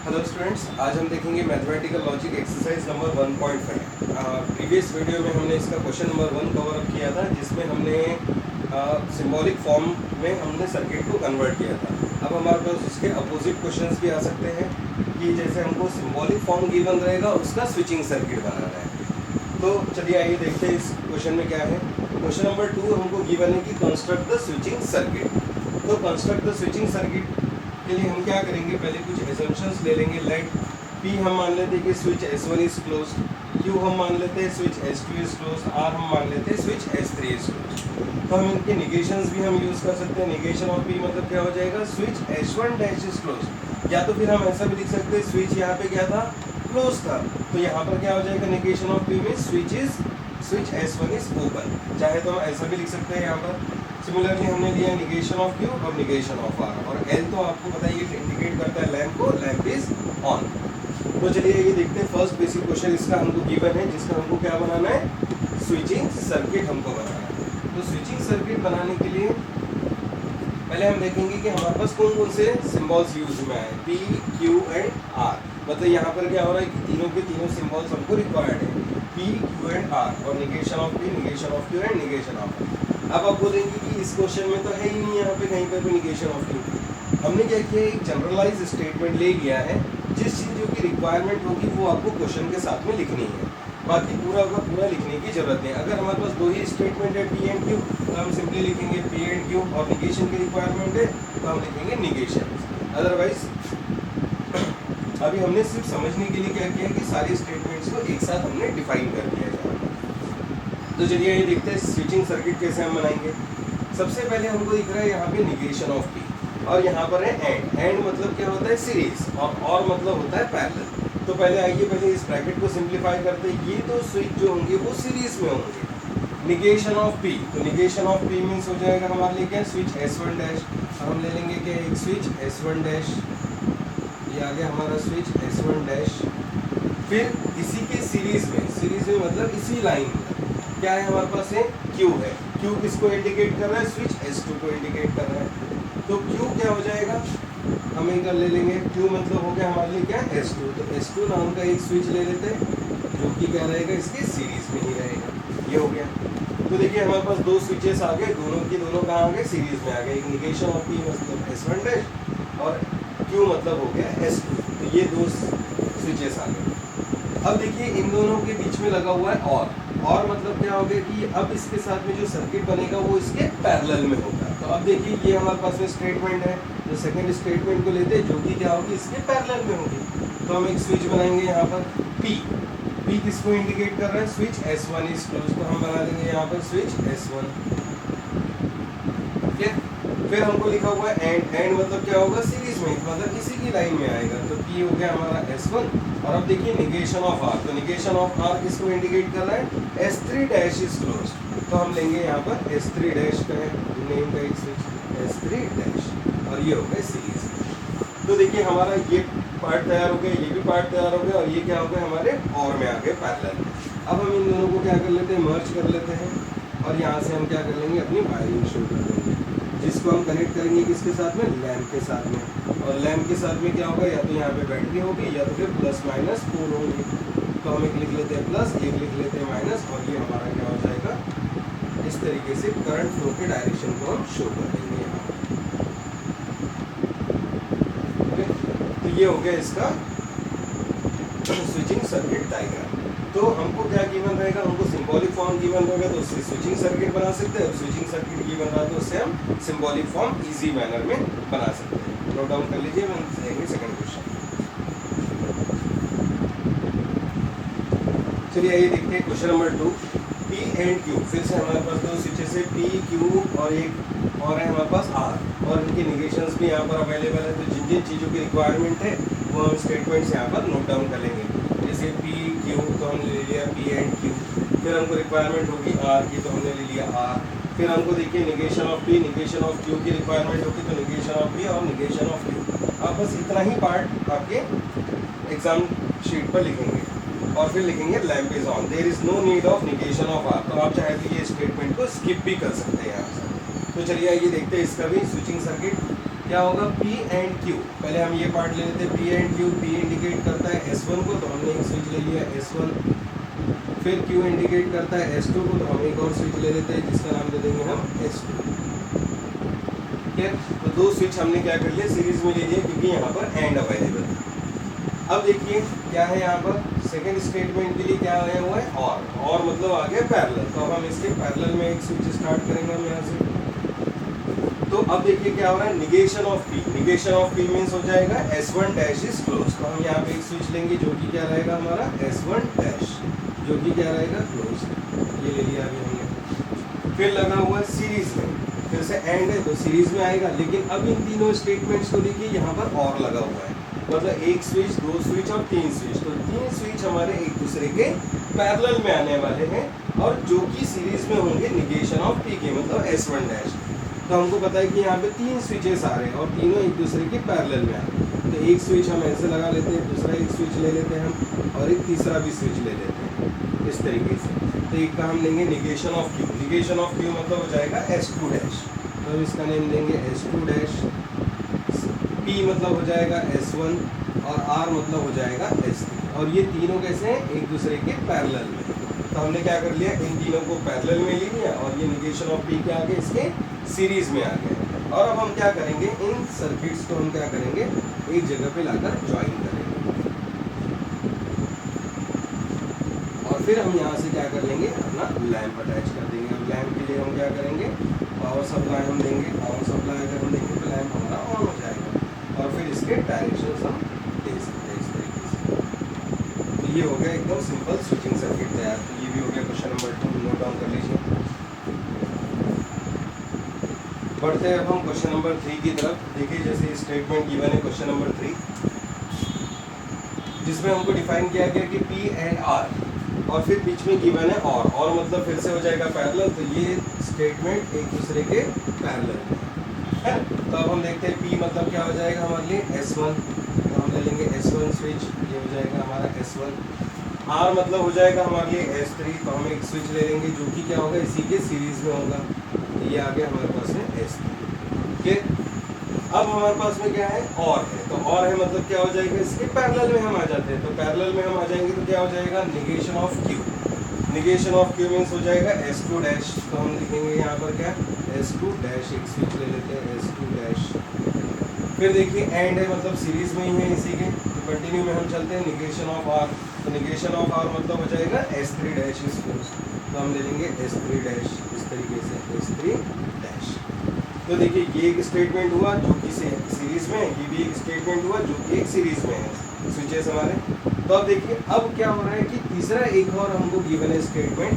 Hello students, आज हम देखेंगे mathematical logic exercise number 1.5। Previous video में हमने इसका क्वेश्चन नंबर 1 कवर अप किया था, जिसमें हमने सिंबॉलिक फॉर्म में हमने सर्किट को कन्वर्ट किया था। अब हमारे पास उसके अपोजिट क्वेश्चंस भी आ सकते हैं कि जैसे हमको सिंबॉलिक फॉर्म गिवन रहेगा, उसका स्विचिंग सर्किट बनाना है। तो चलिए आइए देखते हैं इस क्वेश्चन में क्या है। क्वेश्चन नंबर 2 हमको गिवन है कि कंस्ट्रक्ट द स्विचिंग सर्किट। तो कंस्ट्रक्ट द स्विचिंग सर्किट के लिए हम क्या करेंगे, पहले कुछ एजम्पशंस ले लेंगे। लेट P हम मान लेते हैं कि switch S1 is close, Q हम मान लेते हैं switch S2 is close, R हम मान लेते हैं स्विच S3 इज क्लोज। तो हम इनके निगेशंस भी हम यूज़ कर सकते हैं। निगेशन ऑफ P मतलब क्या हो जाएगा, switch S1 dash is close, या तो फिर हम ऐसा भी लिख सकते हैं स्विच यहाँ पे क्या था, क्लोज था, तो यहाँ पर क्या हो जाएगा, निगेशन ऑफ P में स्विच S1 इज ओपन। चाहे तो हम ऐसा भी लिख सकते हैं यहाँ पर। सिमिलरली हमने लिया निगेशन ऑफ Q और निगेशन ऑफ R, और L तो आपको पता है ये इंडिकेट करता है लैम्प को, लैम्प इज ऑन। तो चलिए ये देखते हैं फर्स्ट बेसिक क्वेश्चन इसका हमको गिवन है, जिसका हमको क्या बनाना है, स्विचिंग सर्किट हमको बनाना है। तो स्विचिंग सर्किट बनाने के लिए पहले हम देखेंगे कि हमारे पास कौन कौन से सिम्बॉल्स यूज में आए, P, Q एंड R। मतलब यहाँ पर क्या हो रहा है कि तीनों के तीनों सिम्बॉल्स हमको रिक्वायर्ड है, P, Q एंड R, और negation of P, negation of Q and negation of R। अब आप बोलेंगे कि इस क्वेश्चन में तो है ही नहीं यहाँ पे कहीं पर भी निगेशन ऑफ Q। हमने क्या किया, एक जनरलाइज स्टेटमेंट ले लिया है, जिस चीज़ों की रिक्वायरमेंट होगी वो आपको क्वेश्चन के साथ में लिखनी है, बाकी पूरा का पूरा लिखने की जरूरत नहीं। अगर हमारे पास दो ही स्टेटमेंट है P एंड Q, तो हम सिंपली लिखेंगे P एंड Q, और निगेशन की रिक्वायरमेंट है तो हम लिखेंगे निगेशन। अदरवाइज अभी हमने सिर्फ समझने के लिए क्या किया कि सारी स्टेटमेंट्स को एक साथ हमने डिफाइन कर दिया है। तो चलिए ये देखते हैं स्विचिंग सर्किट कैसे हम बनाएंगे। सबसे पहले हमको दिख रहा है यहाँ पे निगेशन ऑफ P, और यहाँ पर है एंड। एंड मतलब क्या होता है, सीरीज, और मतलब होता है पैरेलल। तो पहले आइए पहले इस ब्रैकेट को सिंप्लीफाई करते हैं। ये तो स्विच जो होंगे वो सीरीज में होंगे। निगेशन ऑफ P, तो निगेशन ऑफ P मीन्स हो जाएगा हमारे लिए क्या, स्विच S1 डैश। हम ले लेंगे क्या, एक स्विच S1 डैश, ये आ गया हमारा स्विच S1 डैश। फिर इसी के सीरीज में मतलब इसी लाइन में क्या है हमारे पास है, Q है। Q किसको इंडिकेट कर रहा है, स्विच S2 को इंडिकेट कर रहा है। तो Q क्या हो जाएगा, हम इधर ले लेंगे, Q मतलब हो गया हमारे लिए क्या, S2। तो S2 नाम का एक स्विच ले लेते हैं, जो कि क्या रहेगा, इसके सीरीज में ही रहेगा। ये हो गया। तो देखिए हमारे पास दो स्विचेस आ गए, दोनों कहाँ आ गए, सीरीज में आ गए। एक निगेशन ऑफ P मतलब S1 डैश, और Q मतलब हो गया S2। तो ये दो स्विचेस आ गए। अब देखिए इन दोनों के बीच में लगा हुआ है और मतलब क्या हो गया कि अब इसके साथ में जो सर्किट बनेगा वो इसके पैरेलल में होगा। तो अब देखिए ये हमारे पास में स्टेटमेंट है, जो सेकंड स्टेटमेंट को लेते हैं, जो कि क्या होगी, इसके पैरेलल में होगी। तो हम एक स्विच बनाएंगे यहाँ पर P किसको इंडिकेट कर रहा है, स्विच S1 इज क्लोज। तो हम बना लेंगे यहाँ पर स्विच S1। ठीक है, फिर हमको लिखा हुआ है एंड मतलब क्या होगा, सीरीज में, मतलब इसी की लाइन में आएगा। तो P हो गया हमारा S1, और अब देखिए निगेशन ऑफ R। तो निगेशन ऑफ R किसको इंडिकेट कर रहा है, S3 डैश इज क्लोज। तो हम लेंगे यहाँ पर S3 डैश का है नेम का एक स्विच S3 डैश, और ये हो गया सीरीज। तो देखिए हमारा ये पार्ट तैयार हो गया, ये भी पार्ट तैयार हो गया, और ये क्या हो गया हमारे और में आ गए पैरेलल। अब हम इन दोनों को क्या कर लेते हैं, मर्ज कर लेते हैं, और यहाँ से हम क्या कर लेंगे, अपनी वायरिंग शुरू कर देंगे, जिसको हम कनेक्ट करेंगे किसके साथ में, लैम्प के साथ में। और लैम्प के साथ में क्या होगा, या तो यहाँ पे बैटरी होगी, या तो फिर प्लस माइनस पोल होंगे। तो हम एक लिख लेते हैं प्लस, एक लिख लेते हैं माइनस, और ये हमारा क्या हो जाएगा, इस तरीके से करंट फ्लो के डायरेक्शन को हम शो कर देंगे यहाँ। ओके, तो ये हो गया इसका स्विचिंग सर्किट डायग्राम। तो हमको क्या गिवन रहेगा, हमको सिंबॉलिक फॉर्म गिवन रहेगा, तो उससे स्विचिंग सर्किट बना सकते हैं। स्विचिंग सर्किट गिवन रहा तो उससे हम सिंबॉलिक फॉर्म इजी मैनर में बना सकते हैं। नोट डाउन कर लीजिए, हम देखेंगे सेकंड क्वेश्चन। चलिए आइए देखते हैं question number 2। P and Q, फिर से हमारे पास दो स्विचेस है, P, Q, और एक और है हमारे पास R, और इनके निगेशंस भी यहाँ पर अवेलेबल है। तो जिन जिन चीज़ों की रिक्वायरमेंट है वो हम स्टेटमेंट्स यहाँ पर नोट डाउन कर लेंगे। जैसे P, Q, तो हमने ले लिया P एंड Q। फिर हमको रिक्वायरमेंट होगी R की, तो हमने ले लिया R। फिर हमको देखिए negation of P, negation of Q की रिक्वायरमेंट होगी, तो निगेशन ऑफ P और निगेशन ऑफ Q। आप बस इतना ही पार्ट आपके एग्जाम शीट पर लिखेंगे, और फिर लिखेंगे lamp is on, there is no need of negation of R। तो आप चाहे तो ये स्टेटमेंट को स्किप भी कर सकते हैं यहाँ से। तो चलिए आइए देखते हैं इसका भी स्विचिंग सर्किट क्या होगा P एंड Q। पहले हम ये पार्ट ले लेते हैं P and Q। P indicate करता है S1 को, तो हमने एक स्विच ले लिया S1। फिर Q इंडिकेट करता है S2 को, तो हम एक और स्विच ले लेते हैं जिसका नाम दे देंगे हम S2। ठीक है, तो दो स्विच हमने क्या कर लिया, सीरीज में ले लिए, क्योंकि यहाँ पर एंड अवेलेबल है। अब देखिए क्या है यहाँ पर, सेकंड स्टेटमेंट के लिए क्या आया हुआ है और मतलब आ गया पैरेलल। तो अब हम इसके पैरेलल में एक स्विच स्टार्ट करेंगे हम यहाँ से। तो अब देखिए क्या हो रहा है, negation of P। Negation of P means हो जाएगा S1 डैश इज क्लोज। तो हम यहाँ पे एक स्विच लेंगे जो कि क्या रहेगा हमारा S1 डैश, जो कि क्या रहेगा क्लोज। ये ले लिया अभी हमने। फिर लगा हुआ है सीरीज में, फिर से एंड है तो सीरीज में आएगा। लेकिन अब इन तीनों स्टेटमेंट्स को देखिए यहाँ पर और लगा हुआ है, मतलब एक स्विच, दो स्विच और तीन स्विच। तो तीन स्विच हमारे एक दूसरे के पैरेलल में आने वाले हैं और जो कि सीरीज में होंगे निगेशन ऑफ P के, मतलब S1 डैश। तो हमको पता है कि यहाँ पे तीन स्विचेस आ रहे हैं और तीनों एक दूसरे के पैरेलल में आ रहे हैं। तो एक स्विच हम ऐसे लगा लेते हैं, दूसरा एक स्विच ले लेते हैं हम, और एक तीसरा भी स्विच ले लेते हैं इस तरीके से। तो एक का हम लेंगे negation of Q। Negation of Q मतलब हो जाएगा S2 डैश, तो इसका नेम देंगे S2 डैश। P मतलब हो जाएगा S1 और R मतलब हो जाएगा S3। और ये तीनों कैसे हैं, एक दूसरे के पैरेलल में। तो हमने क्या कर लिया, इन तीनों को पैरेलल में ले लिया और ये निगेशन ऑफ P के आगे इसके सीरीज में आ गए। और अब हम क्या करेंगे, इन सर्किट्स को हम क्या करेंगे, एक जगह पे लाकर ज्वाइन करेंगे। और फिर हम यहाँ से क्या कर लेंगे, अपना लैंप अटैच कर देंगे। अब लैंप के लिए हम क्या करेंगे, पावर सप्लाई हम देंगे। पावर सप्लाई अगर हम देंगे तो लैंप हमारा ऑन हो जाएगा। और फिर इसके डायरेक्शन हम दे सकते हैं इस तरीके से। तो ये हो गया एकदम सिंपल स्विचिंग सर्किट तैयार। तो ये भी हो गया क्वेश्चन नंबर 2, नोट डाउन कर लीजिए। बढ़ते हैं अब हम क्वेश्चन नंबर 3 की तरफ। देखिए जैसे स्टेटमेंट गिवन है क्वेश्चन नंबर 3, जिसमें हमको डिफाइन किया गया कि P एंड R, और फिर बीच में गिवन है और मतलब फिर से हो जाएगा पैरेलल। तो ये स्टेटमेंट एक दूसरे के पैरेलल है। तो अब हम देखते हैं P मतलब क्या हो जाएगा हमारे लिए S1, तो हम ले लेंगे S1 स्विच, ये हो जाएगा हमारा S1। R मतलब हो जाएगा हमारे लिए S3, तो हम एक स्विच ले लेंगे जो कि क्या होगा, इसी के सीरीज में होगा। ये आ गया हमारे पास में S3। ठीक है, अब हमारे पास में क्या है, और है। तो और है मतलब क्या हो जाएगा, इसके पैरेलल में हम आ जाते हैं। तो पैरेलल में हम आ जाएंगे तो क्या हो जाएगा, negation of Q। Negation of Q means हो जाएगा S2 डैश। तो हम लिखेंगे यहाँ पर क्या, S2 डैश, एक स्विच ले लेते हैं S2 डैश। फिर देखिए एंड है, मतलब सीरीज में ही है इसी के। तो कंटिन्यू में हम चलते हैं, निगेशन ऑफ R। तो निगेशन ऑफ R मतलब हो जाएगा S3 डैश इज क्लोज। तो हम ले लेंगे S3 डैश इस तरीके से, S3 डैश। तो देखिए ये एक स्टेटमेंट हुआ जो कि सीरीज में है, ये भी एक स्टेटमेंट हुआ जो कि एक सीरीज में है स्विचेस हमारे। तो अब देखिए अब क्या हो रहा है कि तीसरा एक और हमको गिवन है स्टेटमेंट,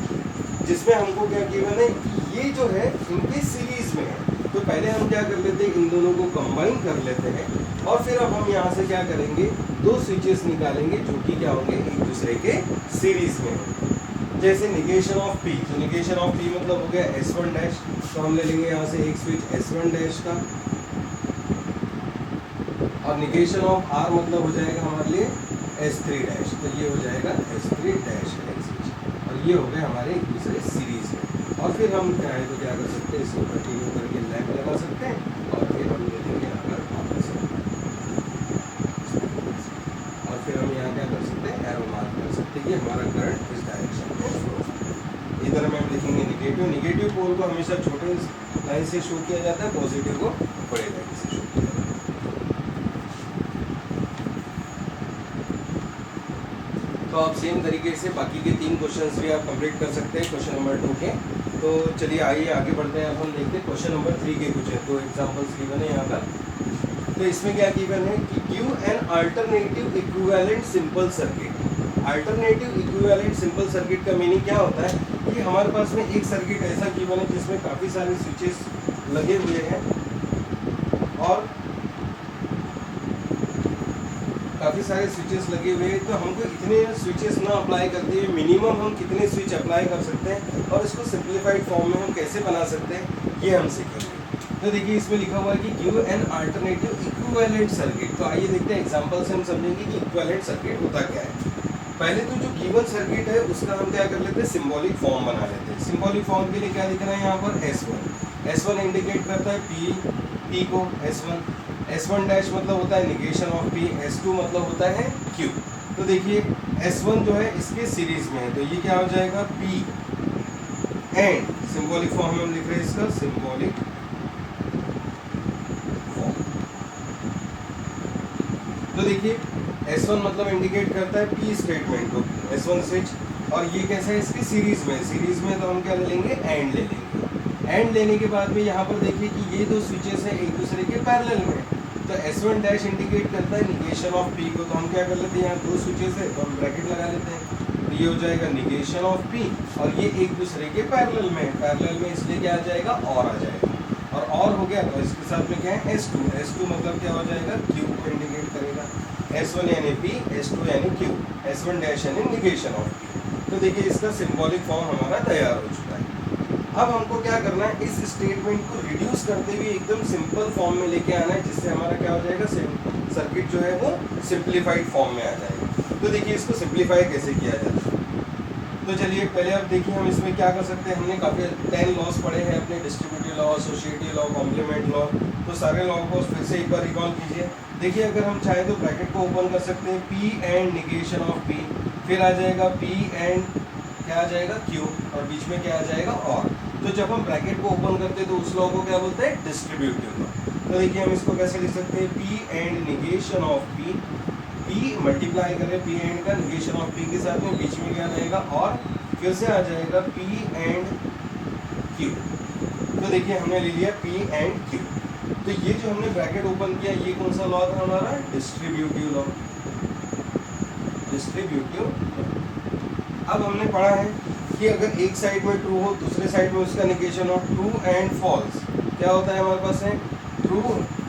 जिसमें हमको क्या गिवन है, ये जो है इनके सीरीज में है। तो पहले हम क्या कर लेते हैं, इन दोनों को कंबाइन कर लेते हैं और फिर अब हम यहाँ से क्या करेंगे, दो स्विचेस निकालेंगे जो कि क्या होंगे, एक दूसरे के सीरीज में होंगे। जैसे निगेशन ऑफ P, तो निगेशन ऑफ P मतलब हो गया S1 डैश। तो हम ले लेंगे यहाँ से एक स्विच S1 डैश का, और निगेशन ऑफ R मतलब हो जाएगा हमारे लिए S3 डैश। तो ये हो जाएगा S3 डैश का एक स्विच, और ये हो गए हमारे एक दूसरे सीरीज में। और फिर हम चाहे तो क्या कर सकते हैं, इसको कंटिन्यू करके लैंप लगा सकते हैं और फिर हम ले लेंगे यहाँ पर वापस, और फिर हम यहाँ क्या कर सकते हैं, एरो मार्क कर सकते हैं कि हमारा करंट इस डायरेक्शन में फ्लो। इधर में हम लिखेंगे निगेटिव। निगेटिव पोल को हमेशा छोटे लाइन से शो किया जाता है, पॉजिटिव को बड़े लाइन से शो किया जाता है। तो आप सेम तरीके से बाकी के 3 क्वेश्चंस भी आप कंप्लीट कर सकते हैं क्वेश्चन नंबर 2 के। तो चलिए आइए आगे बढ़ते हैं। अब हम देखते हैं क्वेश्चन नंबर 3 के कुछ 2 एग्जांपल्स गिवन है यहाँ पर। तो इसमें क्या गिवन है कि give an alternative equivalent simple circuit. Alternative equivalent simple circuit का मीनिंग क्या होता है कि हमारे पास में एक सर्किट ऐसा गिवन है जिसमें काफ़ी सारे स्विचेस लगे हुए हैं और काफ़ी सारे स्विचेस लगे हुए हैं। तो हमको इतने स्विचेस ना अप्लाई करते हुए मिनिमम हम कितने स्विच अप्लाई कर सकते हैं और इसको सिंप्लीफाइड फॉर्म में हम कैसे बना सकते हैं, ये हम सीखेंगे। तो देखिए इसमें लिखा हुआ है कि give an alternative equivalent circuit. तो आइए देखते हैं एग्जांपल से हम समझेंगे कि इक्विवेलेंट सर्किट होता क्या है। पहले तो जो गिवन सर्किट है उसका हम क्या कर लेते हैं, सिंबॉलिक फॉर्म बना लेते हैं। सिंबॉलिक फॉर्म के लिए क्या लिख रहा है यहाँ पर, S1 इंडिकेट करता है P को S1। S1 डैश मतलब होता है निगेशन ऑफ P, S2 मतलब होता है Q। तो देखिए S1 जो है इसके सीरीज में है, तो ये क्या हो जाएगा P एंड सिंबॉलिक फॉर्म में हम लिख रहे हैं इसका सिंबॉलिक फॉर्म। तो देखिए S1 मतलब इंडिकेट करता है P स्टेटमेंट को, S1 स्विच, और ये कैसा है इसकी सीरीज में तो हम क्या ले लेंगे एंड ले लेंगे। एंड लेने के बाद में यहाँ पर देखिए कि ये दो स्विचेस हैं एक दूसरे के पैरेलल में, तो S1 डैश इंडिकेट करता है निगेशन ऑफ P को, तो हम क्या कर लेते हैं यहाँ दो स्विचेस है तो हम ब्रैकेट लगा लेते हैं, तो ये हो जाएगा निगेशन ऑफ P और ये एक दूसरे के पैरेलल में इसलिए क्या आ जाएगा और आ जाएगा, और हो गया तो इसके साथ में क्या है S2 मतलब क्या हो जाएगा Q को इंडिकेट करेगा, S1 यानी P, S2 यानी Q, S1 डैश यानी निगेशन ऑफ P। तो देखिए इसका सिंबॉलिक फॉर्म हमारा तैयार हो चुका है। अब हमको क्या करना है, इस स्टेटमेंट को रिड्यूस करते हुए एकदम सिंपल फॉर्म में लेके आना है, जिससे हमारा क्या हो जाएगा सर्किट जो है वो सिंप्लीफाइड फॉर्म में आ जाएगा। तो देखिए इसको सिंप्लीफाई कैसे किया जाता है, तो चलिए पहले अब देखिए हम इसमें क्या कर सकते हैं। हमने काफ़ी 10 लॉस पढ़े हैं अपने, distributive law, associative law, complement law, तो सारे लॉ को फिर से एक बार रिकॉल कीजिए। देखिए अगर हम चाहें तो ब्रैकेट को ओपन कर सकते हैं, P and negation of P, फिर आ जाएगा P एंड क्या आ जाएगा Q, और बीच में क्या आ जाएगा और। तो जब हम ब्रैकेट को ओपन करते हैं तो उस लॉ को क्या बोलते हैं डिस्ट्रीब्यूटिव लॉ। तो देखिए हम इसको कैसे लिख सकते हैं, P and negation of P, P multiply करें P एंड का निगेशन ऑफ P के साथ में, बीच में क्या रहेगा और, फिर से आ जाएगा P एंड Q। तो देखिए हमने ले लिया P एंड Q। तो ये जो हमने ब्रैकेट ओपन किया ये कौन सा लॉ था हमारा, डिस्ट्रीब्यूटिव लॉ। अब हमने पढ़ा है कि अगर एक साइड में ट्रू हो दूसरे साइड में उसका निगेशन हो, ट्रू एंड फॉल्स क्या होता है हमारे पास है, true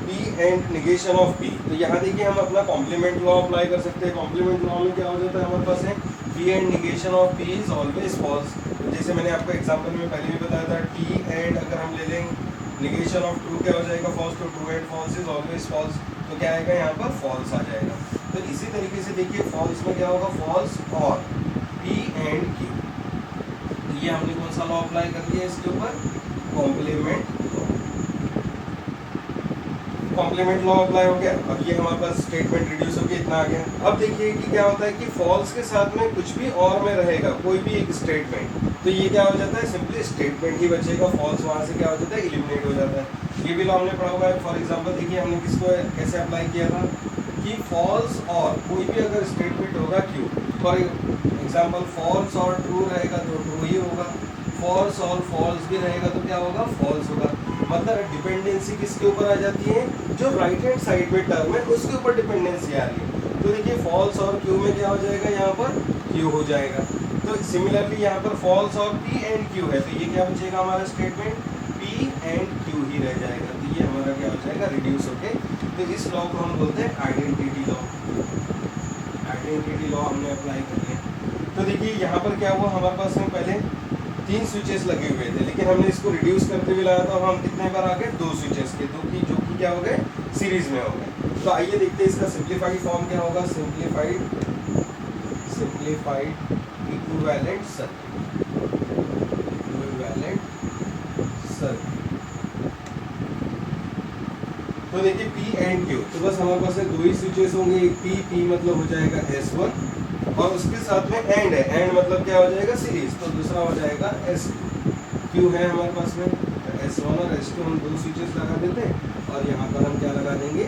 P and negation of P। तो यहाँ देखिए हम अपना कॉम्प्लीमेंट लॉ अप्लाई कर सकते हैं। कॉम्प्लीमेंट लॉ में क्या हो जाता है हमारे पास है, P and negation of P is always false. जैसे मैंने आपको एग्जांपल में पहले भी बताया था, T एंड अगर हम ले लेंगे निगेशन ऑफ ट्रू क्या हो जाएगा फॉल्स, तो true and false is always false, तो क्या आएगा यहाँ पर फॉल्स आ जाएगा। तो इसी तरीके से देखिए फॉल्स में क्या होगा, फॉल्स और P एंड Q। तो ये हमने कौन सा लॉ अप्लाई कर दिया इसके ऊपर, कॉम्प्लीमेंट लॉ अप्लाई हो गया। अब ये हमारे पास स्टेटमेंट रिड्यूस होकर इतना आ गया। अब देखिए कि क्या होता है कि फॉल्स के साथ में कुछ भी और में रहेगा, कोई भी एक स्टेटमेंट, तो ये क्या हो जाता है, सिंपली स्टेटमेंट ही बचेगा, फॉल्स वहाँ से क्या हो जाता है, एलिमिनेट हो जाता है। ये भी लॉ हमने पढ़ा हुआ है। फॉर एग्जाम्पल देखिए हमने किसको कैसे अप्लाई किया था कि फॉल्स और कोई भी अगर स्टेटमेंट होगा Q, फॉर एग्जाम्पल फॉल्स और ट्रू रहेगा तो ट्रू ही होगा, फॉल्स और फॉल्स भी रहेगा तो क्या होगा, फॉल्स होगा। मतलब डिपेंडेंसी किसके ऊपर आ जाती है, जो राइट हैंड साइड में टर्म है उसके ऊपर डिपेंडेंसी आ रही है। तो देखिए फॉल्स और Q में क्या हो जाएगा, यहाँ पर Q हो जाएगा। तो सिमिलरली यहाँ पर फॉल्स और P एंड Q है, तो ये क्या बचेगा हमारा स्टेटमेंट, P एंड Q ही रह जाएगा। तो ये हमारा क्या हो जाएगा, रिड्यूस होके। तो इस लॉ को हम बोलते हैं आइडेंटिटी लॉ। आइडेंटिटी लॉ हमने अप्लाई कर लिया। तो देखिए यहाँ पर क्या हुआ, हमारे पास में पहले 3 स्विचेस लगे हुए थे, लेकिन हमने इसको रिड्यूस करते हुए लाया था, हम कितने बार आ गए, 2 स्विचेस के, जो कि क्या हो गए, सीरीज में हो गए। तो आइए देखते हैं इसका सिंप्लीफाइड फॉर्म क्या होगा, सिंप्लीफाइड इक्विवेलेंट सर्किट। तो देखिए P एंड Q, तो बस हमारे पास 2 ही स्विचेस होंगे, एक P मतलब हो जाएगा S1 और उसके साथ में एंड है, एंड मतलब क्या हो जाएगा, सीरीज, तो दूसरा हो जाएगा S2। Q है हमारे पास में, तो S1 और S2 हम 2 स्विचेस लगा देते हैं और यहाँ पर हम क्या लगा देंगे,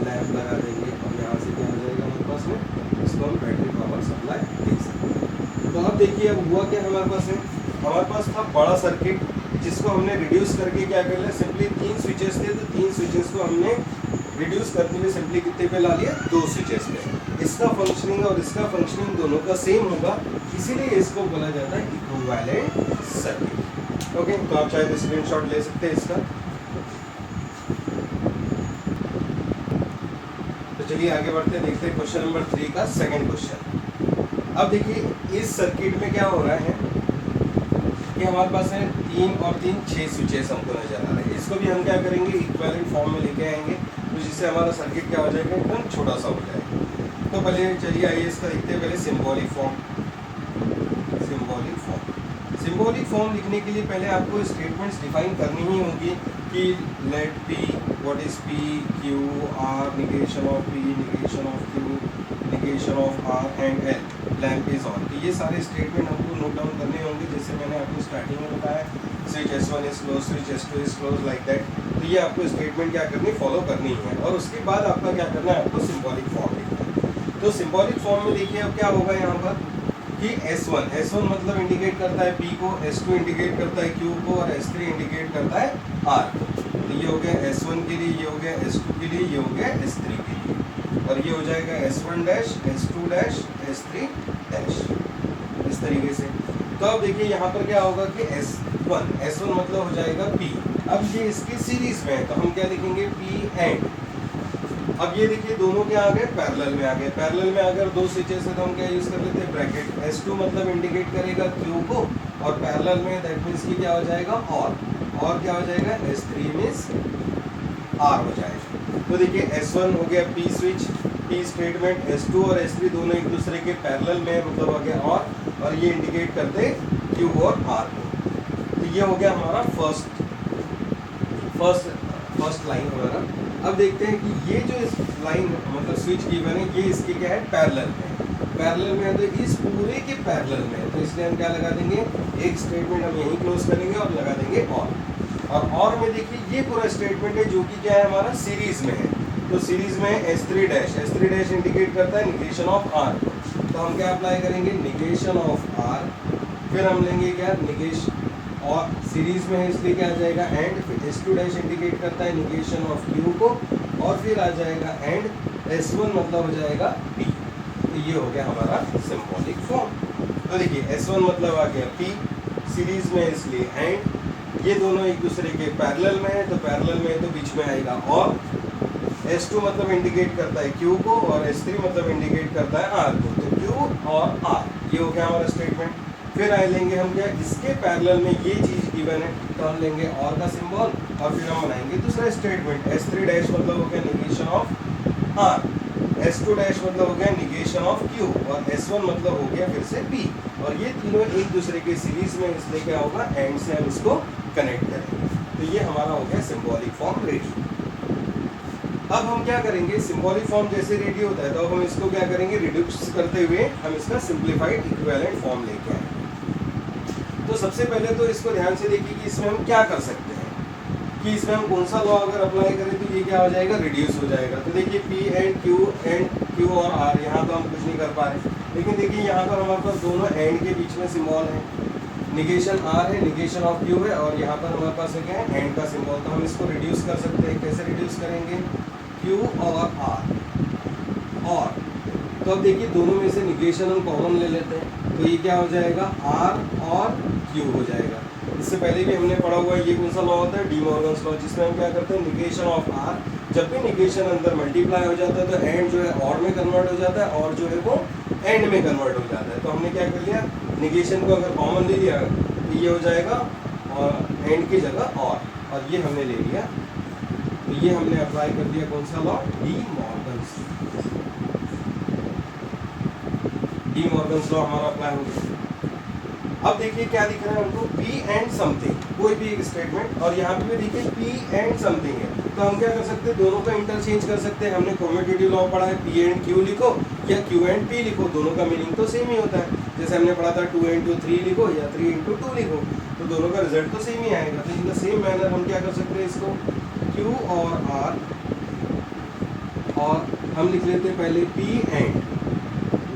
लैंप लगा देंगे, और यहाँ से क्या हो जाएगा हमारे पास में, इसको हम बैटरी पावर सप्लाई दे सकते हैं। तो अब देखिए अब हुआ क्या हमारे पास है, हमारे पास था बड़ा सर्किट जिसको हमने रिड्यूस करके क्या कर लिया, सिंपली 3 स्विचेस थे, तो 3 स्विचेस को हमने रिड्यूस करते हुए सिंपली कितने पे ला लिया, 2 स्विचेस पे। इसका फंक्शनिंग और इसका फंक्शनिंग दोनों का सेम होगा, इसीलिए इसको बोला जाता है इक्विवेलेंट सर्किट। ओके, तो आप चाहे तो स्क्रीनशॉट ले सकते हैं इसका। तो चलिए आगे बढ़ते हैं, देखते हैं क्वेश्चन नंबर 3 का सेकंड क्वेश्चन। अब देखिए इस सर्किट में क्या हो रहा है कि हमारे पास है 3 और 3 6 स्विचेस हमको नजर आ रहे हैं। इसको भी हम क्या करेंगे, इक्विवेलेंट फॉर्म में लेके आएंगे, तो जिससे हमारा सर्किट क्या हो जाएगा, एकदम छोटा सा हो जाएगा। तो पहले चलिए आइए इसका देखते हैं, पहले सिंबॉलिक फॉर्म। सिंबॉलिक फॉर्म लिखने के लिए पहले आपको स्टेटमेंट्स डिफाइन करनी ही होगी कि let P, what is P, Q, R, negation of P, negation of Q, negation of R and L, lamp is on. तो ये सारे स्टेटमेंट हमको नोट डाउन करने होंगे, जैसे मैंने आपको स्टार्टिंग में बताया switch S1 is close, switch S2 is close, like that. तो ये आपको स्टेटमेंट क्या करनी, फॉलो करनी है। और उसके बाद आपका क्या करना है, आपको सिंबॉलिक फॉर्म लिखना है। तो सिंबॉलिक फॉर्म में देखिए अब क्या होगा यहाँ पर कि S1 मतलब इंडिकेट करता है P को, S2 इंडिकेट करता है Q को और S3 इंडिकेट करता है R को। तो ये हो गया S1 के लिए, ये हो गया S2 के लिए, ये हो गया S3 के लिए, और ये हो जाएगा S1 dash, S2 dash, S3 dash, इस तरीके से। तो अब देखिए यहाँ पर क्या होगा कि S1 मतलब हो जाएगा P। अब ये इसकी सीरीज में है तो हम क्या लिखेंगे, P एंड। अब ये देखिए दोनों क्या आ गए, पैरेलल में आ गए। पैरेलल में अगर दो स्विचेस है तो हम क्या यूज कर लेते हैं, ब्रैकेट। S2 मतलब इंडिकेट करेगा Q को, और पैरेलल में दैट मींस कि क्या हो जाएगा, और क्या हो जाएगा, S3 मींस R हो जाएगा। तो देखिए S1 हो गया P switch, P statement, S2 और S3 दोनों एक दूसरे के पैरेलल में, मतलब आ गया और ये इंडिकेट करते Q और R को। तो ये हो गया हमारा फर्स्ट लाइन हमारा। अब देखते हैं कि ये जो इस लाइन मतलब स्विच गिवन है, ये इसके क्या है, पैरेलल में है। तो इस पूरे के पैरेलल में है, तो इसलिए हम क्या लगा देंगे, एक स्टेटमेंट हम यहीं क्लोज करेंगे और लगा देंगे और में देखिए ये पूरा स्टेटमेंट है जो कि क्या है, हमारा सीरीज में है। तो सीरीज में S3 डैश इंडिकेट करता है निगेशन ऑफ R। तो हम क्या अप्लाई करेंगे, निगेशन ऑफ R, फिर हम लेंगे क्या, निगेशन, और सीरीज में है इसलिए क्या आ जाएगा, एंड। फिर S2 डैश इंडिकेट करता है निगेशन ऑफ Q को, और फिर आ जाएगा एंड, S1 मतलब हो जाएगा P। तो ये हो गया हमारा सिंबॉलिक फॉर्म। तो देखिए S1 मतलब आ गया P, सीरीज में इसलिए एंड, ये दोनों एक दूसरे के पैरेलल में है, तो पैरेलल में है तो बीच में आएगा और। S2 मतलब इंडिकेट करता है Q को, और S3 मतलब इंडिकेट करता है R को। तो Q और R, ये हो गया हमारा स्टेटमेंट। फिर आए लेंगे हम क्या, इसके पैरेलल में ये चीज गिवन है तो हम लेंगे और का सिंबल, और फिर हम बनाएंगे दूसरा स्टेटमेंट। S3 डैश मतलब हो गया negation of R, S2 dash मतलब हो गया निगेशन ऑफ Q, और S1 मतलब हो गया फिर से P। और ये तीनों एक दूसरे के सीरीज में, इसलिए क्या होगा, एंड से हम इसको कनेक्ट करेंगे। तो ये हमारा हो गया सिंबॉलिक फॉर्म रेडी। अब हम क्या करेंगे, सिंबॉलिक फॉर्म जैसे रेडी होता है तो अब हम इसको क्या करेंगे, रिड्यूस करते हुए हम इसका सिंप्लीफाइड इक्विवेलेंट फॉर्म लेके आएंगे। तो सबसे पहले तो इसको ध्यान से देखिए कि इसमें हम क्या कर सकते हैं, कि इसमें हम कौन सा लॉ अगर अप्लाई करें तो ये क्या हो जाएगा, रिड्यूस हो जाएगा। तो देखिए P एंड Q और R, यहाँ तो हम कुछ नहीं कर पा रहे, लेकिन देखिए यहाँ पर हमारे पास दोनों एंड के बीच में सिंबल है, निगेशन R है, निगेशन ऑफ Q है, और यहाँ पर हमारे पास क्या है, एंड का सिंबल। तो हम इसको रिड्यूस कर सकते हैं। कैसे रिड्यूस करेंगे, Q और R, और तो अब देखिए दोनों में से निगेशन हम कॉमन ले लेते हैं, तो ये क्या हो जाएगा, R और Q हो जाएगा। इससे पहले भी हमने पढ़ा हुआ है, ये कौन सा लॉ होता है, डी मॉर्गन्स लॉ, जिसमें हम क्या करते हैं, निगेशन ऑफ R, जब भी निगेशन अंदर मल्टीप्लाई हो जाता है तो एंड जो है और में कन्वर्ट हो जाता है, और जो है वो एंड में कन्वर्ट हो जाता है। तो हमने क्या कर लिया, निगेशन को अगर कॉमन ले लिया तो ये हो जाएगा और एंड की जगह और ये हमने ले लिया। तो ये हमने अप्लाई कर दिया कौन सा लॉ, डी मॉर्गन्स लॉ हमारा अप्लाई हो गया। अब देखिए क्या दिख रहा है हमको, P एंड समथिंग, कोई भी एक स्टेटमेंट, और यहाँ पे भी देखिए P एंड समथिंग है। तो हम क्या कर सकते हैं, दोनों का इंटरचेंज कर सकते हैं। हमने कम्यूटेटिव लॉ पढ़ा है, P एंड Q लिखो या Q एंड P लिखो, दोनों का मीनिंग तो सेम ही होता है। जैसे हमने पढ़ा था 2 into 3 लिखो या 3 into 2 लिखो, तो दोनों का रिजल्ट तो सेम ही आएगा। तो इन द सेम मैनर हम क्या कर सकते हैं, इसको Q और R, और हम लिख लेते हैं पहले P and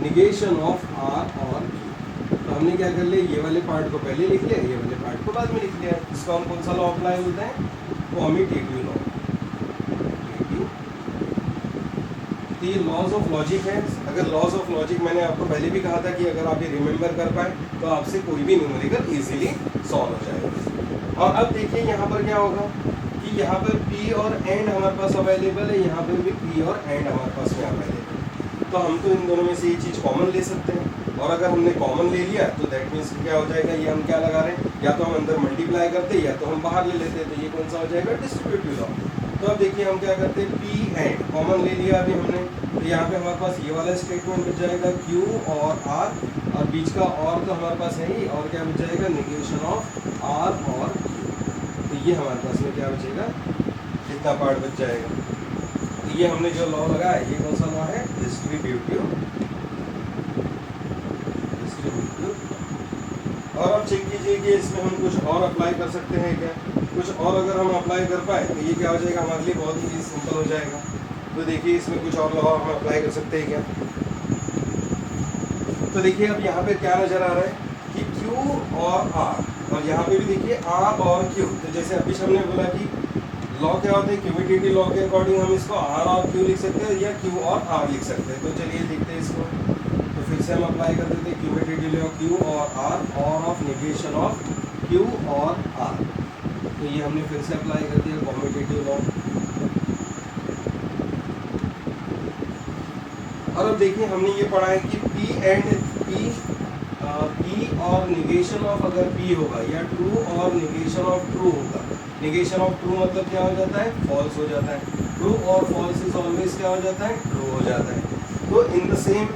negation of R और Q। तो हमने क्या कर लिया, ये वाले पार्ट को पहले लिख लिया, ये वाले पार्ट को बाद में लिख लिया। इसको हम कौन सा लॉ अप्लाई होता है, कॉम्यूटेटिव लॉ। तो ये लॉज ऑफ लॉजिक है। अगर लॉज ऑफ लॉजिक मैंने आपको पहले भी कहा था कि अगर आप ये रिमेंबर कर पाए तो आपसे कोई भी न्यूमेरिकल इजीली सॉल्व हो जाएगा। और अब देखिए यहाँ पर क्या होगा कि यहाँ पर P और एंड हमारे पास अवेलेबल है, यहाँ पर भी P और एंड हमारे पास में अवेलेबल है। तो हम तो इन दोनों में से ये चीज़ कॉमन ले सकते हैं, और अगर हमने कॉमन ले लिया तो दैट मीन्स क्या हो जाएगा, ये हम क्या लगा रहे हैं, या तो हम अंदर मल्टीप्लाई करते या तो हम बाहर ले लेते। तो ये कौन सा हो जाएगा, डिस्ट्रीब्यूटिव लॉ। तो अब देखिए हम क्या करते हैं, P एंड कॉमन ले लिया अभी हमने, तो यहाँ पे हमारे पास ये वाला स्टेटमेंट बच जाएगा, Q और R और बीच का और तो हमारे पास है ही, और क्या बच जाएगा, निगेशन ऑफ आर और क्यू। तो ये हमारे पास में क्या बचेगा, कितना पार्ट बच जाएगा। तो ये हमने जो लॉ लगाया, ये कौन सा लॉ है, डिस्ट्रीब्यूटिव। और अब चेक कीजिए कि इसमें हम कुछ और अप्लाई कर सकते हैं क्या। कुछ और अगर हम अप्लाई कर पाए तो ये क्या हो जाएगा, हमारे लिए बहुत ही सिंपल हो जाएगा। तो देखिए इसमें कुछ और लॉ हम अप्लाई कर सकते हैं क्या। तो देखिए अब यहाँ पे क्या नजर आ रहा है कि Q और R, और यहाँ पे भी देखिए R और Q। तो जैसे अभी हमने बोला कि लॉ क्या होता है, क्यूबिडिटी लॉ के अकॉर्डिंग हम इसको R और Q लिख सकते हैं या Q और R लिख सकते हैं। तो चलिए देखते हैं इसको। तो फिर से हम अप्लाई कर देते हैं क्यूबिडिटी लॉ Q और R, और ऑफ निगेशन ऑफ Q और R। तो ये हमने फिर से अप्लाई कर दिया कॉम्यूटेटिव लॉ। और अब देखिए हमने ये पढ़ा है कि P और निगेशन ऑफ अगर P होगा या ट्रू और निगेशन ऑफ ट्रू होगा। निगेशन ऑफ ट्रू मतलब क्या हो जाता है, फॉल्स हो जाता है। ट्रू और फॉल्स इज ऑलवेज क्या हो जाता है, ट्रू हो जाता है। तो इन द सेम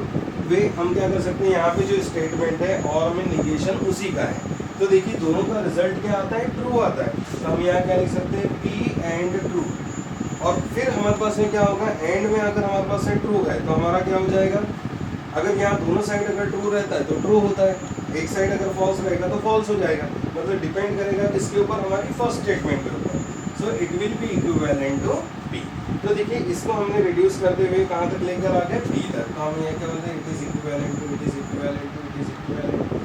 वे हम क्या कर सकते हैं, यहाँ पे जो स्टेटमेंट है और में निगेशन उसी का है। तो देखिए दोनों का रिजल्ट क्या आता है, ट्रू आता है। तो हम यहाँ क्या लिख सकते हैं, P एंड ट्रू। और फिर हमारे पास में क्या होगा, एंड में अगर हमारे पास में ट्रू है तो हमारा क्या हो जाएगा, अगर यहाँ दोनों साइड अगर ट्रू रहता है तो ट्रू होता है, एक साइड अगर फॉल्स रहेगा तो फॉल्स हो जाएगा। मतलब डिपेंड करेगा किसके ऊपर, हमारी फर्स्ट स्टेटमेंट के ऊपर। So it will be equivalent to P। तो देखिए इसको हमने रिड्यूस करते हुए कहाँ तक लेकर आ गए, P तक। तो हम ये क्या बोलते हैं, it is equivalent to, it is equivalent to, it is equivalent to,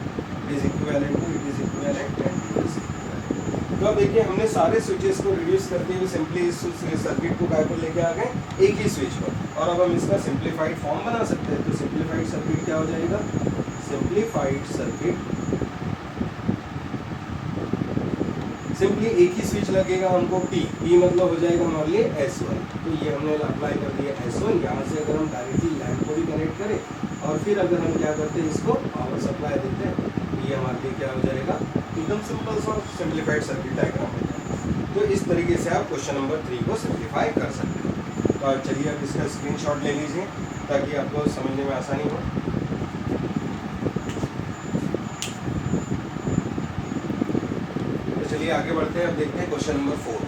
it is equivalent to, it is equivalent and it is equivalent. तो अब देखिए हमने सारे स्विचेस को रिड्यूस करते हुए सिंपली इस सर्किट को काय पर लेके आ गए, एक ही स्विच पर। और अब हम इसका सिंप्लीफाइड फॉर्म बना सकते हैं। तो सिंप्लीफाइड सर्किट क्या हो जाएगा, सिंप्लीफाइड सर्किट सिंपली एक ही स्विच लगेगा हमको P मतलब हो जाएगा हमारे लिए S1। तो ये हमने अप्लाई कर दिया S1। यहाँ से अगर हम डायरेक्टली लैंप को भी कनेक्ट करें और फिर अगर हम क्या करते हैं, इसको पावर सप्लाई देते हैं, तो ये हमारे लिए क्या हो जाएगा, एकदम सिंपल सा सिंप्लीफाइड सर्किट डायग्राम हो जाएगा। तो इस तरीके से आप क्वेश्चन नंबर 3 को सिंप्लीफाई कर सकते हैं। तो चलिए अब इसका स्क्रीनशॉट ले लीजिए ताकि आपको समझने में आसानी हो। चलिए आगे बढ़ते हैं। अब देखते हैं क्वेश्चन नंबर 4।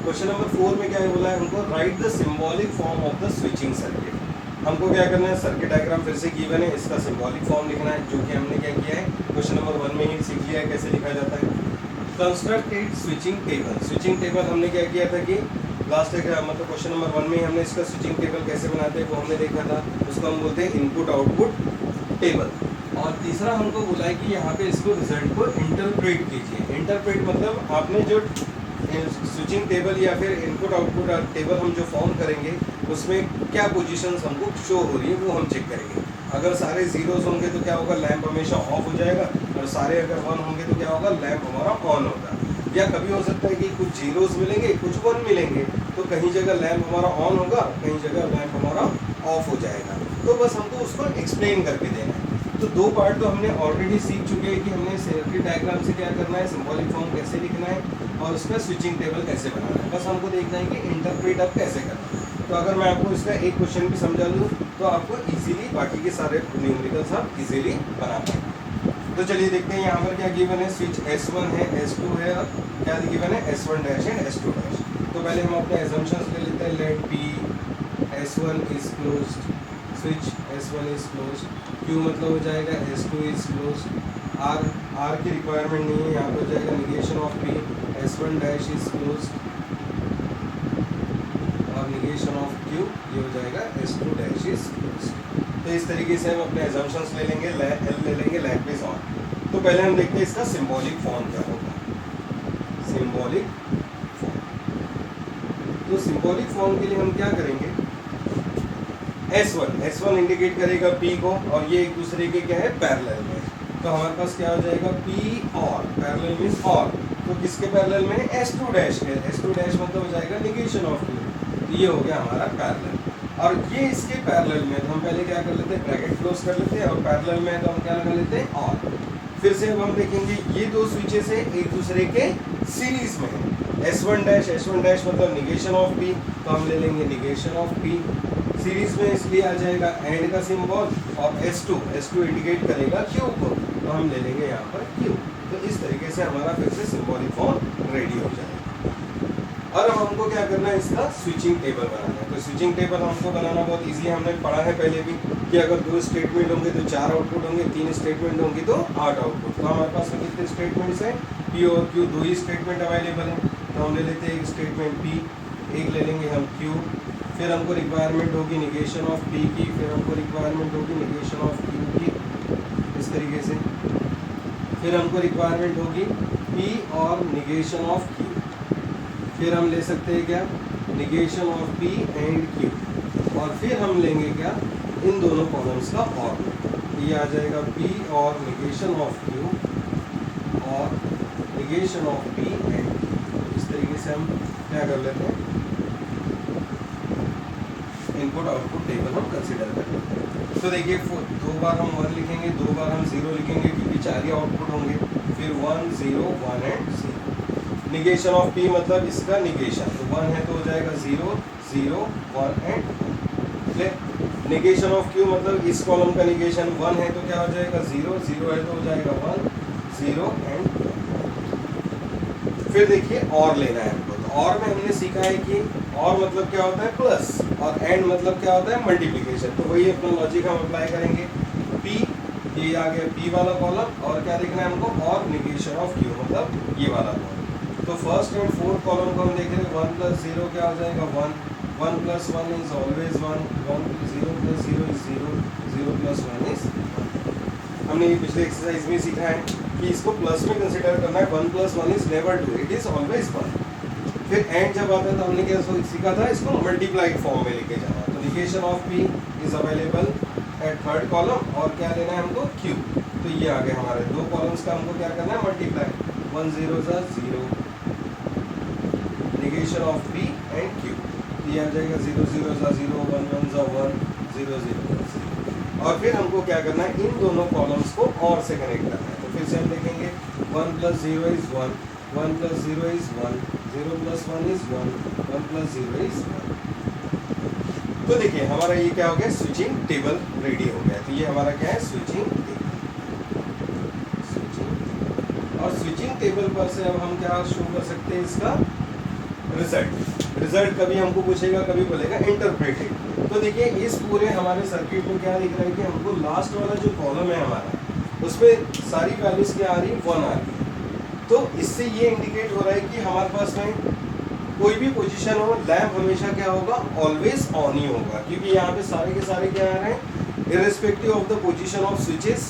क्वेश्चन नंबर 4 में क्या बोला है हमको, right the symbolic form of the switching circuit. हमको क्या करना है, सर्किट डायग्राम फिर से गिवन है, इसका सिंबॉलिक फॉर्म लिखना है, जो कि हमने क्या किया है क्वेश्चन नंबर 1 में ही सीख लिया है कैसे लिखा जाता है। Constructed switching table. Switching table हमने क्या किया था कि लास्ट मतलब क्वेश्चन नंबर 1 में हमने इसका स्विचिंग टेबल कैसे बनाते हैं वो हमने देखा था। उसको हम बोलते हैं इनपुट आउटपुट टेबल। और तीसरा हमको बोला है कि यहाँ पे इसको रिजल्ट को इंटरप्रेट कीजिए। इंटरप्रेट मतलब आपने जो स्विचिंग टेबल या फिर इनपुट आउटपुट टेबल हम जो फॉर्म करेंगे उसमें क्या पोजीशंस हमको शो हो रही है वो हम चेक करेंगे। अगर सारे जीरोस होंगे तो क्या होगा, लैंप हमेशा ऑफ हो जाएगा, और सारे अगर 1 होंगे तो क्या होगा, लैंप हमारा ऑन होगा। या कभी हो सकता है कि कुछ जीरोस मिलेंगे, कुछ 1 मिलेंगे, तो कहीं जगह लैंप हमारा ऑन होगा, कहीं जगह लैंप हमारा ऑफ हो जाएगा। तो बस हमको उसको एक्सप्लेन करके देना है। तो 2 पार्ट तो हमने ऑलरेडी सीख चुके हैं कि हमने सर्किट डायग्राम से क्या करना है, सिंबॉलिक फॉर्म कैसे लिखना है और उसका स्विचिंग टेबल कैसे बनाना है। बस हमको देखना है कि इंटरप्रेट अब कैसे करना है। तो अगर मैं आपको इसका एक क्वेश्चन भी समझा दूँ तो आपको इजीली बाकी के सारे न्यूमेरिकल्स आप इजीली बना पाएंगे। तो चलिए देखते हैं यहाँ पर क्या गिवन है। स्विच S1 है, S2 है, और क्या गिवन है, S1 dash and S2 dash. तो पहले हम अपने एजम्पशंस ले लेते हैं। Let be S1 is closed, switch S1 is closed, Q मतलब हो जाएगा S2 इज क्लोज्ड, R की रिक्वायरमेंट नहीं है, यहाँ पर हो जाएगा negation of P, S1 dash is closed और निगेशन ऑफ Q ये हो जाएगा S2 डैश इज क्लोज्ड। तो इस तरीके से हम अपने एजम्पशंस ले लेंगे, L ले लेंगे, लैंप इज ऑन। तो पहले हम देखते हैं इसका सिंबॉलिक फॉर्म क्या होगा। सिंबॉलिक फॉर्म, तो सिंबॉलिक फॉर्म के लिए हम क्या करेंगे, S1 इंडिकेट करेगा P को, और ये एक दूसरे के क्या है, पैरेलल में। तो हमारे पास क्या हो जाएगा, P और पैरेलल मींस और, तो किसके पैरेलल में, S2 डैश है। S2 डैश मतलब हो जाएगा निगेशन ऑफ Q। तो ये हो गया हमारा पैरेलल, और ये इसके पैरेलल में। तो हम पहले क्या कर लेते हैं, ब्रैकेट क्लोज कर लेते हैं, और पैरेलल में तो हम क्या लगा लेते हैं, और। फिर से अब हम देखेंगे ये 2 स्विचेस है एक दूसरे के सीरीज में है। S1 डैश मतलब निगेशन ऑफ P, तो हम ले लेंगे निगेशन ऑफ P। सीरीज में इसलिए आ जाएगा एंड का सिंबल और S2 इंडिकेट करेगा Q को, तो हम ले लेंगे यहाँ पर Q। तो इस तरीके से हमारा फिर से सिंबॉलिक फॉर्म रेडी हो जाएगा। और अब हमको क्या करना है, इसका स्विचिंग टेबल बनाना है। तो स्विचिंग टेबल हमको बनाना बहुत इजी है, हमने पढ़ा है पहले भी कि अगर 2 स्टेटमेंट होंगे तो 4 आउटपुट होंगे, 3 स्टेटमेंट होंगी तो 8 आउटपुट। तो हमारे पास में कितने स्टेटमेंट्स हैं, P और Q, 2 ही स्टेटमेंट अवेलेबल हैं। तो हम ले लेते हैं एक स्टेटमेंट P, एक ले लेंगे हम Q, फिर हमको रिक्वायरमेंट होगी निगेशन ऑफ P की, फिर हमको रिक्वायरमेंट होगी निगेशन ऑफ Q की, इस तरीके से। फिर हमको रिक्वायरमेंट होगी P और निगेशन ऑफ Q, फिर हम ले सकते हैं क्या, negation of P and Q, और फिर हम लेंगे क्या, इन दोनों कॉलम्स का और। ये आ जाएगा P और निगेशन ऑफ Q और negation of P and Q। इस तरीके से हम क्या कर लेते हैं, इनपुट आउटपुट टेबल हम कंसीडर कर लेते हैं। तो देखिए 2 बार हम 1 लिखेंगे, 2 बार हम 0 लिखेंगे क्योंकि 4 ही आउटपुट होंगे, फिर 1 0 1 एंड 0। निगेशन ऑफ P मतलब इसका निगेशन, तो 1 है तो हो जाएगा 0 0 1 एंड 1। निगेशन ऑफ Q मतलब इस कॉलम का निगेशन 1 है तो क्या हो जाएगा 0 0 है तो हो जाएगा 1 0 एंड 1। फिर देखिए और लेना है हमको, तो और में हमने सीखा है कि और मतलब क्या होता है प्लस, और एंड मतलब क्या होता है मल्टीप्लिकेशन। तो वही अपना लॉजिक हम अप्लाई करेंगे। P, ये आ गया P वाला कॉलम, और क्या देखना है हमको, और निगेशन ऑफ Q मतलब ये वाला कॉलम। तो फर्स्ट एंड फोर्थ कॉलम को हम देख रहे हैं, 1 + 0 क्या हो जाएगा 1, 1 + 1 इज ऑलवेज 1, 0 + 0 इज 0, 0 + 1 इज 1। हमने ये पिछले एक्सरसाइज में सीखा है कि इसको प्लस में कंसीडर करना है, 1 + 1 is never 2, it is always 1। फिर एंड जब आता है तो हमने क्या सीखा था, इसको मल्टीप्लाइड फॉर्म में लेके जाना। तो negation of P is available at third column, और क्या लेना है हमको Q। तो ये आ गए हमारे 2 कॉलम्स का, हमको क्या करना है multiply, 1 0 + 0 negation of P and Q। तो ये आ जाएगा 0 0 + 0 1 1 + 1 0 0 0। और फिर हमको क्या करना है, इन दोनों कॉलम्स को और से कनेक्ट करना है। तो फिर से हम देखेंगे 1 + 0 इज 1, 1 + 0 इज 1, 0 + 1 इज 1, 1 + 0 इज 1। तो देखिए हमारा ये क्या हो गया, स्विचिंग टेबल रेडी हो गया। तो ये हमारा क्या है, स्विचिंग टेबल। और स्विचिंग टेबल पर से अब हम क्या शो कर सकते हैं, इसका रिजल्ट कभी हमको पूछेगा, कभी बोलेगा इंटरप्रेटेड। तो देखिए इस पूरे हमारे सर्किट में क्या दिख रहा है कि हमको लास्ट वाला जो कॉलम है हमारा, उसमें सारी वैल्यूज क्या आ रही है, 1 आ रही है। तो इससे ये इंडिकेट हो रहा है कि हमारे पास में कोई भी पोजीशन हो, लैंप हमेशा क्या होगा, ऑलवेज ऑन ही होगा, क्योंकि यहाँ पे सारे के सारे क्या आ रहे हैं, irrespective of the position of switches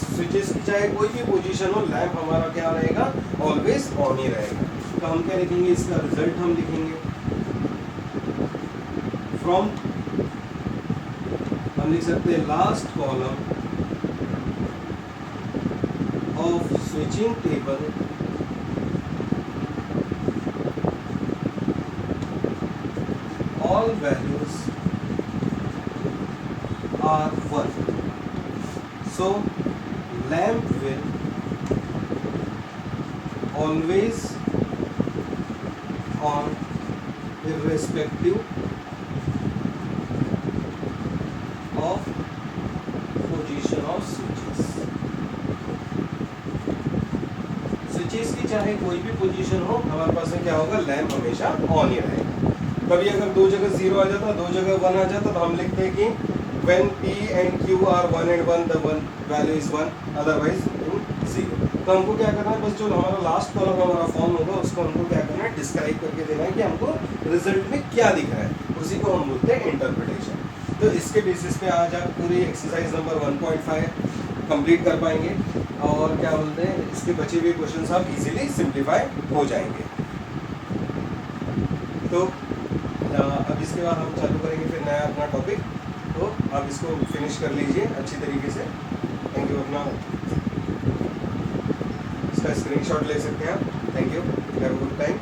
की चाहे कोई भी पोजीशन हो, लैंप हमारा क्या रहेगा, ऑलवेज ऑन ही रहेगा। तो हम क्या लिखेंगे, इसका रिजल्ट हम लिखेंगे फ्रॉम, हम लिख सकते हैं last column of switching table all values are 1, so lamp will always on irrespective of position of switches की चाहे कोई भी पोजीशन हो, हमारे पास में क्या होगा, लैंप हमेशा ऑन ही रहेगा। कभी अगर 2 जगह 0 आ जाता, 2 जगह 1 आ जाता, तो हम लिखते हैं कि when P and Q are 1 and 1, the one value is 1, otherwise 0। तो हमको क्या करना है, बस जो हमारा लास्ट कॉलम हमारा फॉर्म होगा उसको हमको क्या करना है, डिस्क्राइब करके देना है कि हमको रिजल्ट में क्या दिख रहा है, उसी को हम बोलते हैं इंटरप्रिटेशन। तो इसके बेसिस पे आज आप पूरी एक्सरसाइज नंबर 1.5 कंप्लीट कर पाएंगे, और क्या बोलते हैं, इसके बचे हुए क्वेश्चंस आप इजीली सिंप्लीफाई हो जाएंगे। तो अब इसके बाद हम चालू करेंगे फिर नया अपना टॉपिक, तो आप इसको फिनिश कर लीजिए अच्छी तरीके से। Thank you. अपना इसका स्क्रीनशॉट ले सकते हैं आप। Thank you, have a good time.